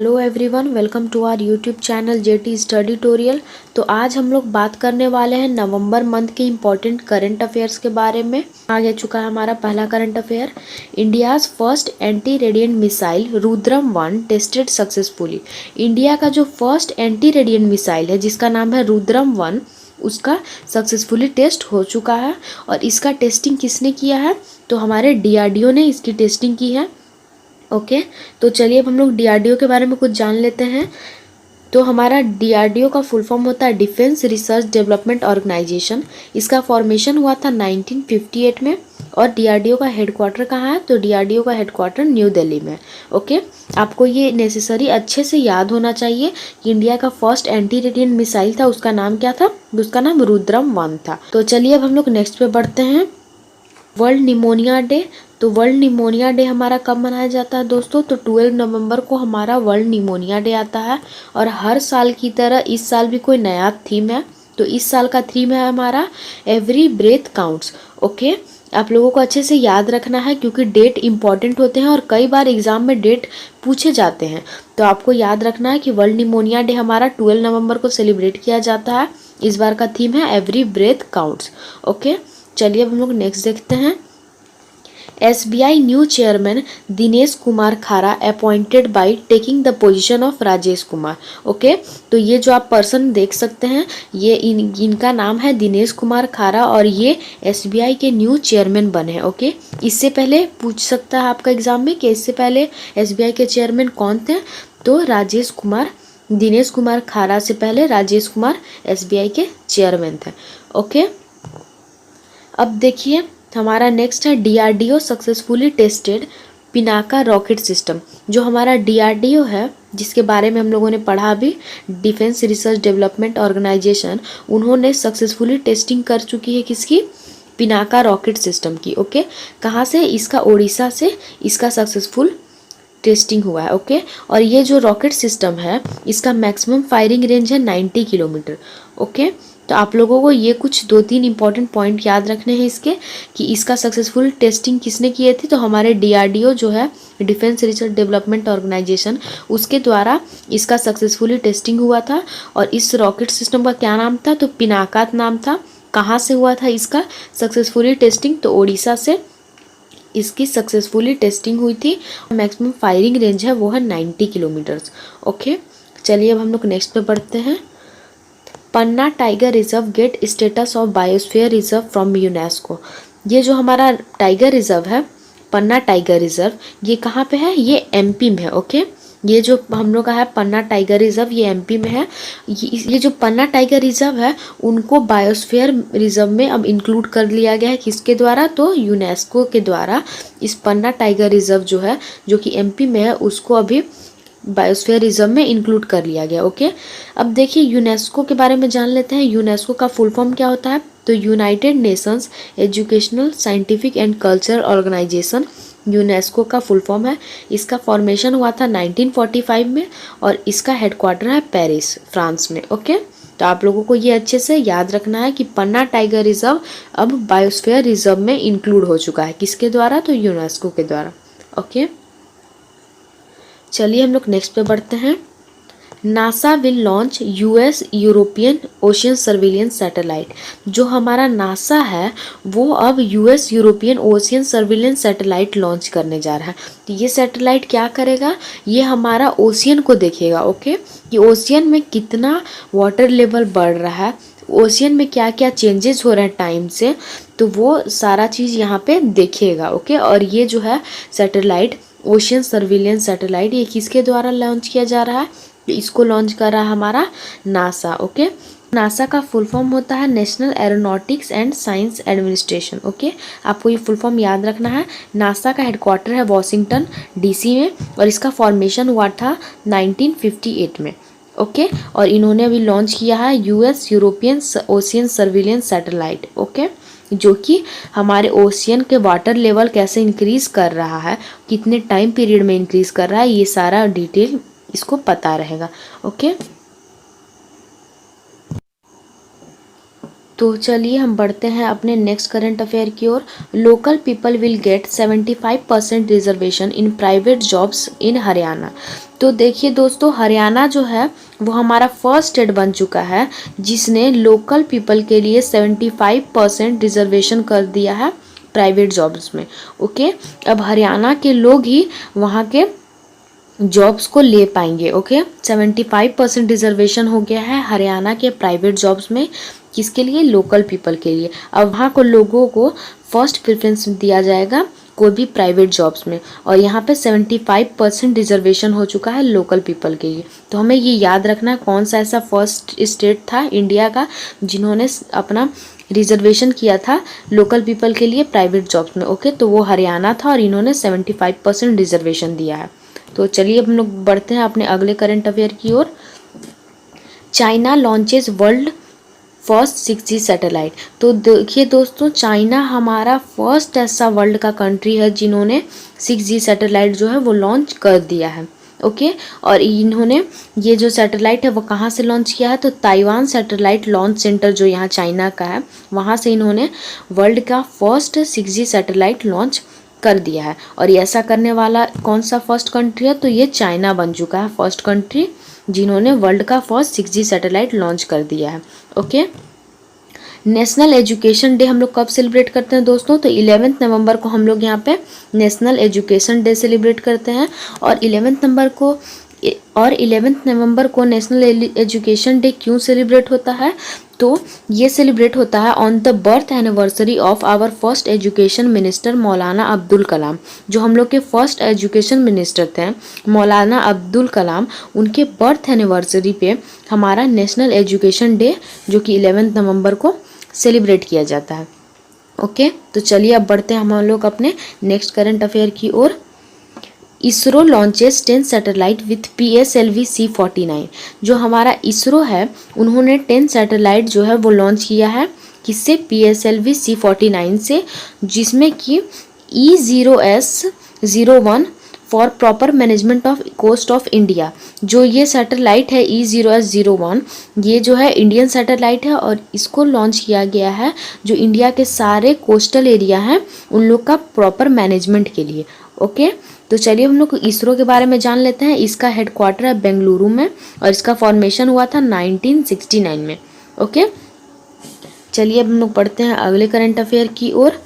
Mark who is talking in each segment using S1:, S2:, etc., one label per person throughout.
S1: Hello everyone, welcome to our YouTube channel JT study tutorial. तो आज हम लोग बात करने वाले हैं नवंबर मंथ के इम्पोर्टेंट करंट अफेयर्स के बारे में। आ गया चुका है हमारा पहला current affair. India's first anti radiant missile रुद्रम-1 टेस्टेड सक्सेसफुली। इंडिया का जो फर्स्ट एंटी रेडिएंट मिसाइल है जिसका नाम है रुद्रम-1, उसका सक्सेसफुली टेस्ट हो चुका है। और इसका टेस्टिंग किसने किया है? तो हमारे डीआरडीओ ने इसकी टेस्टिंग की है। ओके तो चलिए अब हम लोग डीआरडीओ के बारे में कुछ जान लेते हैं। तो हमारा डीआरडीओ का फुल फॉर्म होता है डिफेंस रिसर्च डेवलपमेंट ऑर्गेनाइजेशन। इसका फॉर्मेशन हुआ था 1958 में। और डीआरडीओ का हेडक्वार्टर कहाँ है? तो डीआरडीओ का हेडक्वार्टर न्यू दिल्ली में। ओके, आपको ये नेसेसरी अच्छे से याद होना चाहिए कि इंडिया का फर्स्ट एंटी रेडिएंट मिसाइल था, उसका नाम क्या था? उसका नाम रुद्रम-1 था। तो चलिए अब हम लोग नेक्स्ट पे बढ़ते हैं। World pneumonia day. तो वर्ल्ड निमोनिया डे हमारा कब मनाया जाता है दोस्तों? तो 12 नवंबर को हमारा वर्ल्ड निमोनिया डे आता है। और हर साल की तरह इस साल भी कोई नया थीम है। तो इस साल का थीम है हमारा एवरी ब्रेथ काउंट्स। ओके, आप लोगों को अच्छे से याद रखना है क्योंकि डेट इंपॉर्टेंट होते हैं और कई बार एग्जाम में डेट पूछे जाते हैं। तो आपको याद रखना है कि वर्ल्ड निमोनिया डे हमारा 12 नवंबर को सेलिब्रेट किया जाता है। इस बार का थीम है एवरी ब्रेथ काउंट्स। ओके, चलिए अब हम लोग नेक्स्ट देखते हैं। SBI new chairman Dinesh Kumar Khara appointed by taking the position of Rajesh Kumar. Okay, तो ये जो आप पर्सन देख सकते हैं ये इनका नाम है दिनेश कुमार खारा और ये एसबीआई के न्यू चेयरमैन बने हैं। ओके, इससे पहले पूछ सकता है आपका एग्जाम में कि इससे पहले एसबीआई के चेयरमैन कौन थे? तो राजेश कुमार, दिनेश कुमार खारा से पहले राजेश कुमार एसबीआई के चेयरमैन थे। ओके, अब देखिए हमारा नेक्स्ट है DRDO successfully tested Pinaka rocket system. जो हमारा डीआरडीओ है जिसके बारे में हम लोगों ने पढ़ा अभी, डिफेंस रिसर्च डेवलपमेंट ऑर्गेनाइजेशन, उन्होंने सक्सेसफुली टेस्टिंग कर चुकी है किसकी? पिनाका रॉकेट सिस्टम की। ओके, कहाँ से? इसका उड़ीसा से इसका सक्सेसफुल टेस्टिंग हुआ है। ओके, और ये जो रॉकेट सिस्टम है इसका मैक्सिमम फायरिंग रेंज है 90 किलोमीटर। ओके, तो आप लोगों को ये कुछ 2-3 इंपॉर्टेंट पॉइंट याद रखने हैं इसके कि इसका सक्सेसफुल टेस्टिंग किसने किए थे? तो हमारे डीआरडीओ जो है डिफेंस रिसर्च डेवलपमेंट ऑर्गेनाइजेशन, उसके द्वारा इसका सक्सेसफुली टेस्टिंग हुआ था। और इस रॉकेट सिस्टम का क्या नाम था? तो पिनाका नाम था। कहाँ से हुआ था इसका सक्सेसफुली टेस्टिंग? तो उड़ीसा से इसकी सक्सेसफुली टेस्टिंग हुई थी। मैक्सिमम फायरिंग रेंज है वो है 90 किलोमीटर्स। ओके, चलिए अब हम लोग नेक्स्ट पे बढ़ते हैं। Panna tiger reserve get status of biosphere reserve from UNESCO. ये जो हमारा टाइगर रिजर्व है, पन्ना टाइगर रिजर्व, ये कहाँ पे है? ये एमपी में है। ओके, ये जो हम लोग का है पन्ना टाइगर रिजर्व, ये एमपी में है। ये जो पन्ना टाइगर रिजर्व है उनको बायोस्फीयर रिजर्व में अब इंक्लूड कर लिया गया है। किसके द्वारा? तो यूनेस्को के द्वारा इस पन्ना टाइगर रिजर्व जो है, जो कि एमपी में है, उसको अभी बायोस्फीयर रिजर्व में इंक्लूड कर लिया गया। ओके, अब देखिए यूनेस्को के बारे में जान लेते हैं। यूनेस्को का फुल फॉर्म क्या होता है? तो United Nations Educational Scientific and Cultural Organisation, UNESCO का फुल फॉर्म है। इसका फॉर्मेशन हुआ था 1945 में और इसका हेडक्वार्टर है पेरिस, फ्रांस में। ओके, तो आप लोगों को ये अच्छे से याद रखना है कि पन्ना टाइगर रिजर्व अब बायोस्फीयर रिजर्व में इंक्लूड हो चुका है। किसके द्वारा? तो यूनेस्को के द्वारा। ओके, चलिए हम लोग नेक्स्ट पे बढ़ते हैं। NASA will launch US European ocean surveillance satellite. जो हमारा नासा है वो अब US European ocean surveillance satellite launch करने जा रहा है। तो ये सैटेलाइट क्या करेगा? ये हमारा ओशियन को देखेगा। ओके, कि ओशियन में कितना वाटर लेवल बढ़ रहा है, ओशियन में क्या क्या चेंजेस हो रहे हैं टाइम से, तो वो सारा चीज़ यहाँ पे देखेगा। ओके, और ये जो है सैटेलाइट ओशियन सर्विलियंस सैटेलाइट, ये किसके द्वारा लॉन्च किया जा रहा है? इसको लॉन्च कर रहा है हमारा नासा। ओके, नासा का फुल फॉर्म होता है national aeronautics and science administration. Okay, आपको ये फुल फॉर्म याद रखना है। नासा का हेडक्वार्टर है वॉशिंगटन डीसी में और इसका फॉर्मेशन हुआ था 1958 में। ओके, और इन्होंने अभी लॉन्च किया है US European ocean surveillance satellite. Okay, जो कि हमारे ओशियन के वाटर लेवल कैसे इंक्रीज कर रहा है, कितने टाइम पीरियड में इंक्रीज कर रहा है, ये सारा डिटेल इसको पता रहेगा। ओके, तो चलिए हम बढ़ते हैं अपने नेक्स्ट करंट अफेयर की ओर। Local people will get 75% reservation in private jobs in Haryana. तो देखिए दोस्तों, हरियाणा जो है वो हमारा फर्स्ट स्टेट बन चुका है जिसने लोकल पीपल के लिए 75% रिजर्वेशन कर दिया है प्राइवेट जॉब्स में। ओके, अब हरियाणा के लोग ही वहाँ के जॉब्स को ले पाएंगे। ओके, 75% रिजर्वेशन हो गया है हरियाणा के प्राइवेट जॉब्स में। किसके लिए? लोकल पीपल के लिए। अब वहाँ को लोगों को फर्स्ट प्रेफरेंस दिया जाएगा कोई भी प्राइवेट जॉब्स में, और यहाँ पे 75% रिजर्वेशन हो चुका है लोकल पीपल के लिए। तो हमें ये याद रखना कौन सा ऐसा फर्स्ट स्टेट था इंडिया का जिन्होंने अपना रिजर्वेशन किया था लोकल पीपल के लिए प्राइवेट जॉब्स में। ओके, तो वो हरियाणा था और इन्होंने 75% रिजर्वेशन दिया है। तो चलिए अब हम लोग बढ़ते हैं अपने अगले करंट अफेयर की ओर। China launches world first 6G satellite. तो देखिए दोस्तों, चाइना हमारा फर्स्ट ऐसा वर्ल्ड का कंट्री है जिन्होंने 6G सैटेलाइट जो है वो लॉन्च कर दिया है। ओके, और इन्होंने ये जो सैटेलाइट है वो कहाँ से लॉन्च किया है? तो ताइवान सैटेलाइट लॉन्च सेंटर जो यहाँ चाइना का है वहाँ से इन्होंने वर्ल्ड का फर्स्ट 6G सैटेलाइट लॉन्च कर दिया है। और ये ऐसा करने वाला कौन सा फर्स्ट कंट्री है? तो ये चाइना बन चुका है फर्स्ट कंट्री जिन्होंने वर्ल्ड का फर्स्ट 6G सैटेलाइट लॉन्च कर दिया है। ओके, नेशनल एजुकेशन डे हम लोग कब सेलिब्रेट करते हैं दोस्तों? तो 11 नवंबर को हम लोग यहाँ पे नेशनल एजुकेशन डे सेलिब्रेट करते हैं। और 11 नवंबर को नेशनल एजुकेशन डे क्यों सेलिब्रेट होता है? तो ये सेलिब्रेट होता है on the birth anniversary of our first education minister Maulana Abdul कलाम। जो हम लोग के फर्स्ट एजुकेशन मिनिस्टर थे मौलाना अब्दुल कलाम, उनके बर्थ एनिवर्सरी पे हमारा नेशनल एजुकेशन डे जो कि 11 नवंबर को सेलिब्रेट किया जाता है। ओके, तो चलिए अब बढ़ते हैं हम लोग अपने नेक्स्ट करंट अफेयर की ओर। ISRO launches 10 satellite with PSLV C49। जो हमारा इसरो है उन्होंने 10 सैटेलाइट जो है वो लॉन्च किया है। किससे? PSLV C49 से, जिसमें कि E0S01 for proper management of coast of India. जो ये सैटेलाइट है E0S01, ये जो है इंडियन सैटेलाइट है और इसको लॉन्च किया गया है जो इंडिया के सारे कोस्टल एरिया हैं उन लोग का प्रॉपर मैनेजमेंट के लिए। ओके, तो चलिए हम लोग इसरो के बारे में जान लेते हैं। इसका हेडक्वार्टर है बेंगलुरु में और इसका फॉर्मेशन हुआ था 1969 में। ओके, चलिए अब हम लोग पढ़ते हैं अगले करंट अफेयर की ओर।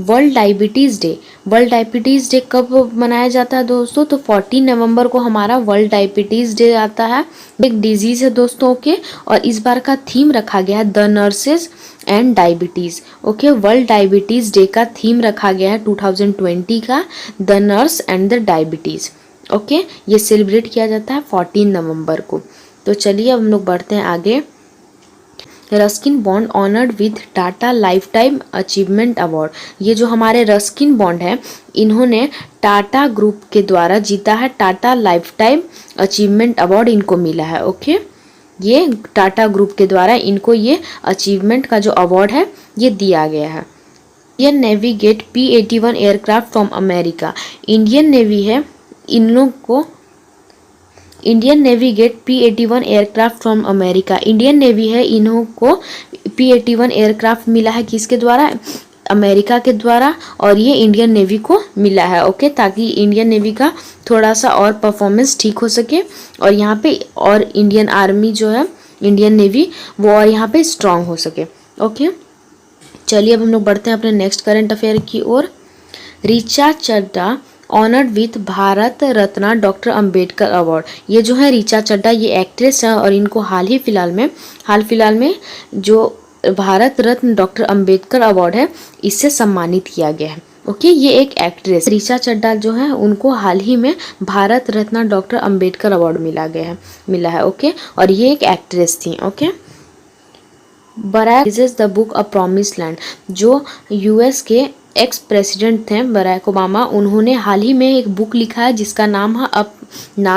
S1: World diabetes day. World diabetes day कब मनाया जाता है दोस्तों? तो 14 नवंबर को हमारा वर्ल्ड डायबिटीज़ डे आता है। एक डिजीज़ है दोस्तों के, और इस बार का थीम रखा गया है the nurses and diabetes. Okay, world diabetes day का थीम रखा गया है 2020 का the nurse and the diabetes. Okay, ये सेलिब्रेट किया जाता है 14 नवंबर को। तो चलिए अब हम लोग बढ़ते हैं आगे। Ruskin bond honoured with Tata life time achievement award. ये जो हमारे रस्किन बॉन्ड है इन्होंने टाटा ग्रुप के द्वारा जीता है Tata life time achievement award इनको मिला है। ओके, ये टाटा ग्रुप के द्वारा इनको ये अचीवमेंट का जो अवार्ड है ये दिया गया है। Indian navy get P-81 aircraft from America. Indian navy है इन लोग को Indian navy get P-81 aircraft from America. Indian navy है इन्हों को P-81 एयरक्राफ्ट मिला है किसके द्वारा? अमेरिका के द्वारा, और ये इंडियन नेवी को मिला है। ओके, ताकि इंडियन नेवी का थोड़ा सा और परफॉर्मेंस ठीक हो सके और यहाँ पे और इंडियन आर्मी जो है इंडियन नेवी वो और यहाँ पे स्ट्रांग हो सके। ओके, चलिए अब हम लोग बढ़ते हैं अपने नेक्स्ट करंट अफेयर की ओर। Richa Chadha honoured with Bharat Ratna doctor Ambedkar award. ये जो है ऋचा चड्ढा ये एक्ट्रेस है और इनको हाल फिलहाल में जो भारत रत्न डॉक्टर अंबेडकर अवार्ड है इससे सम्मानित किया गया है। ओके, ये एक एक्ट्रेस ऋचा चड्ढा जो है उनको हाल ही में भारत रत्न डॉक्टर अंबेडकर अवार्ड मिला है। ओके, और ये एक एक्ट्रेस थी। Okay, Barack is the book a promise land. जो US के एक्स प्रेसिडेंट थे बराक ओबामा, उन्होंने हाल ही में एक बुक लिखा है जिसका नाम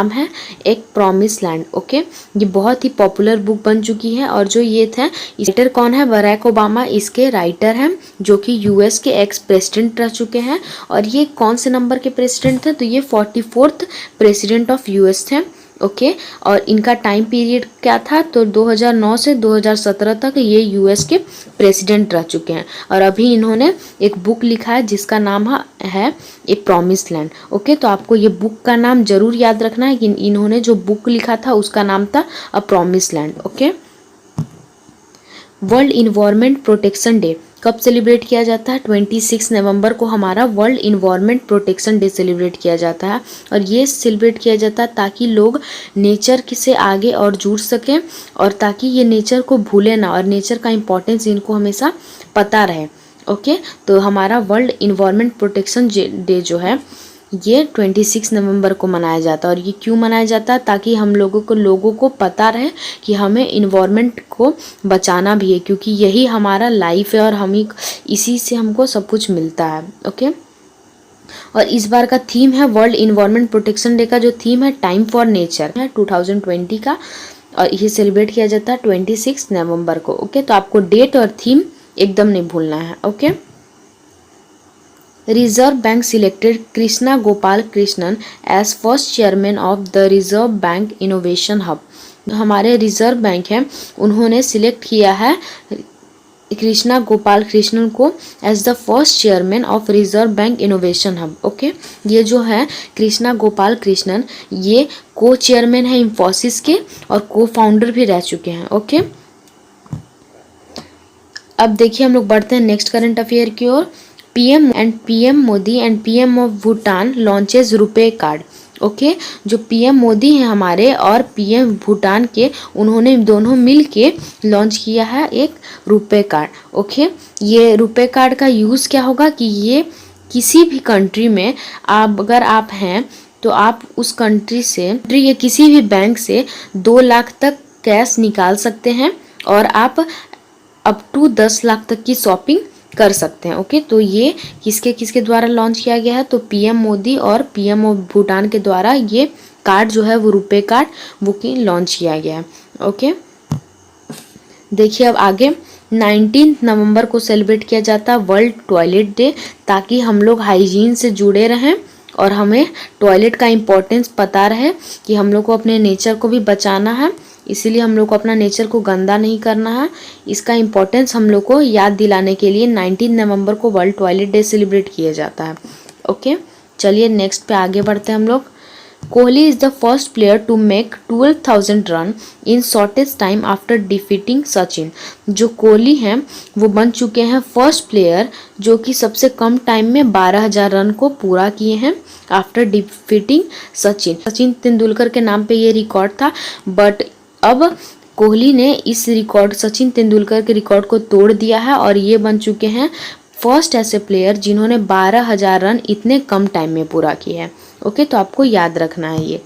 S1: है एक प्रॉमिस लैंड। ओके, ये बहुत ही पॉपुलर बुक बन चुकी है और जो ये थे राइटर कौन है? बराक ओबामा इसके राइटर हैं जो कि US के एक्स प्रेसिडेंट रह चुके हैं। और ये कौन से नंबर के प्रेसिडेंट थे? तो ये 44th प्रेसिडेंट ऑफ US थे। ओके। और इनका टाइम पीरियड क्या था, तो 2009 से 2017 तक ये यूएस के प्रेसिडेंट रह चुके हैं। और अभी इन्होंने एक बुक लिखा है जिसका नाम है ए प्रॉमिस लैंड। ओके, तो आपको ये बुक का नाम जरूर याद रखना है कि इन्होंने जो बुक लिखा था उसका नाम था अ promise land. Okay. World environment protection day कब सेलिब्रेट किया जाता है? 26 नवंबर को हमारा world environment protection day celebrate किया जाता है। और ये सेलिब्रेट किया जाता है ताकि लोग नेचर से आगे और जुड़ सकें और ताकि ये नेचर को भूले ना और नेचर का इम्पोर्टेंस इनको हमेशा पता रहे। ओके, तो हमारा वर्ल्ड इन्वायरमेंट प्रोटेक्शन डे जो है ये 26 नवंबर को मनाया जाता है। और ये क्यों मनाया जाता है? ताकि हम लोगों को पता रहे कि हमें इन्वायरमेंट को बचाना भी है, क्योंकि यही हमारा लाइफ है और हम इसी से हमको सब कुछ मिलता है। ओके। और इस बार का थीम है वर्ल्ड इन्वायरमेंट प्रोटेक्शन डे का जो थीम है टाइम फॉर नेचर है 2020 का। और ये सेलिब्रेट किया जाता है 26 नवंबर को। ओके, तो आपको डेट और थीम एकदम नहीं भूलना है। Okay. Reserve Bank selected Krishna Gopal Krishnan as first chairman of the Reserve Bank Innovation Hub। हमारे रिजर्व बैंक हैं उन्होंने सिलेक्ट किया है कृष्णा गोपाल कृष्णन को as the first chairman of Reserve Bank Innovation Hub. Okay, ये जो है कृष्णा गोपाल कृष्णन ये को चेयरमैन है इंफोसिस के और को फाउंडर भी रह चुके हैं। ओके, अब देखिए हम लोग बढ़ते हैं नेक्स्ट करंट अफेयर की ओर। PM Modi and PM of Bhutan launches RuPay card. Okay, जो पीएम मोदी हैं हमारे और पीएम भूटान के उन्होंने दोनों मिल के लॉन्च किया है एक रुपे कार्ड। ओके, ये रुपे कार्ड का यूज़ क्या होगा कि ये किसी भी कंट्री में अगर आप हैं तो आप उस कंट्री से या किसी भी बैंक से 2 लाख तक कैश निकाल सकते हैं और आप अप टू 10 लाख तक की शॉपिंग कर सकते हैं। ओके, तो ये किसके द्वारा लॉन्च किया गया है? तो पीएम मोदी और पीएम ऑफ भूटान के द्वारा ये कार्ड जो है वो रुपे कार्ड वो की लॉन्च किया गया है। ओके, देखिए अब आगे 19 नवंबर को सेलिब्रेट किया जाता है वर्ल्ड टॉयलेट डे, ताकि हम लोग हाइजीन से जुड़े रहें और हमें टॉयलेट का इम्पोर्टेंस पता रहे कि हम लोग को अपने नेचर को भी बचाना है, इसीलिए हम लोग को अपना नेचर को गंदा नहीं करना है। इसका इम्पोर्टेंस हम लोग को याद दिलाने के लिए 19 नवंबर को वर्ल्ड टॉयलेट डे सेलिब्रेट किया जाता है। ओके, चलिए नेक्स्ट पे आगे बढ़ते हैं हम लोग। Kohli is the first player to make 12,000 run in shortest time after defeating Sachin. जो कोहली हैं वो बन चुके हैं फर्स्ट प्लेयर जो कि सबसे कम टाइम में 12,000 रन को पूरा किए हैं आफ्टर डिफीटिंग सचिन तेंदुलकर के नाम पे ये रिकॉर्ड था, बट अब कोहली ने इस रिकॉर्ड सचिन तेंदुलकर के रिकॉर्ड को तोड़ दिया है और ये बन चुके हैं फर्स्ट ऐसे प्लेयर जिन्होंने 12,000 रन इतने कम टाइम में पूरा किया है। ओके, तो आपको याद रखना है ये।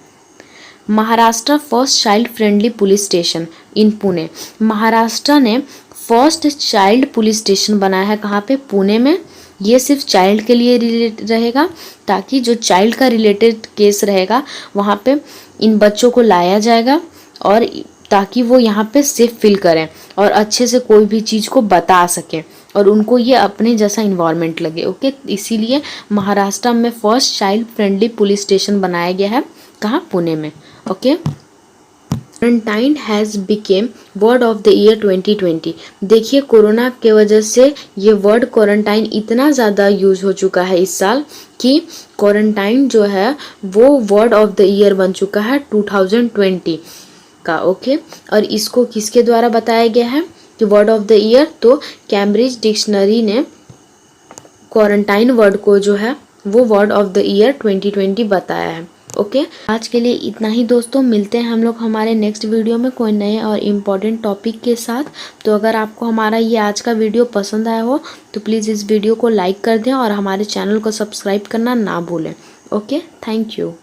S1: Maharashtra first child friendly police station इन पुणे। महाराष्ट्र ने फर्स्ट चाइल्ड पुलिस स्टेशन बनाया है कहाँ पे? पुणे में। ये सिर्फ चाइल्ड के लिए रिलेटेड रहेगा ताकि जो चाइल्ड का रिलेटेड केस रहेगा वहाँ पे इन बच्चों को लाया जाएगा और ताकि वो यहाँ पे सेफ फील करें और अच्छे से कोई भी चीज़ को बता सकें और उनको ये अपने जैसा इन्वायरमेंट लगे। ओके, इसीलिए महाराष्ट्र में first child friendly police station बनाया गया है कहाँ? पुणे में। Okay, quarantine has became word of the year 2020। देखिए कोरोना के वजह से ये वर्ड क्वारंटाइन इतना ज़्यादा यूज हो चुका है इस साल कि क्वारंटाइन जो है वो वर्ड ऑफ द ईयर बन चुका है 2020 का। ओके, और इसको किसके द्वारा बताया गया है कि वर्ड ऑफ द ईयर? तो कैम्ब्रिज डिक्शनरी ने क्वारंटाइन वर्ड को जो है वो वर्ड ऑफ द ईयर 2020 बताया है। ओके, आज के लिए इतना ही दोस्तों, मिलते हैं हम लोग हमारे नेक्स्ट वीडियो में कोई नए और इम्पोर्टेंट टॉपिक के साथ। तो अगर आपको हमारा ये आज का वीडियो पसंद आया हो तो प्लीज़ इस वीडियो को लाइक कर दें और हमारे चैनल को सब्सक्राइब करना ना भूलें। Okay, thank you.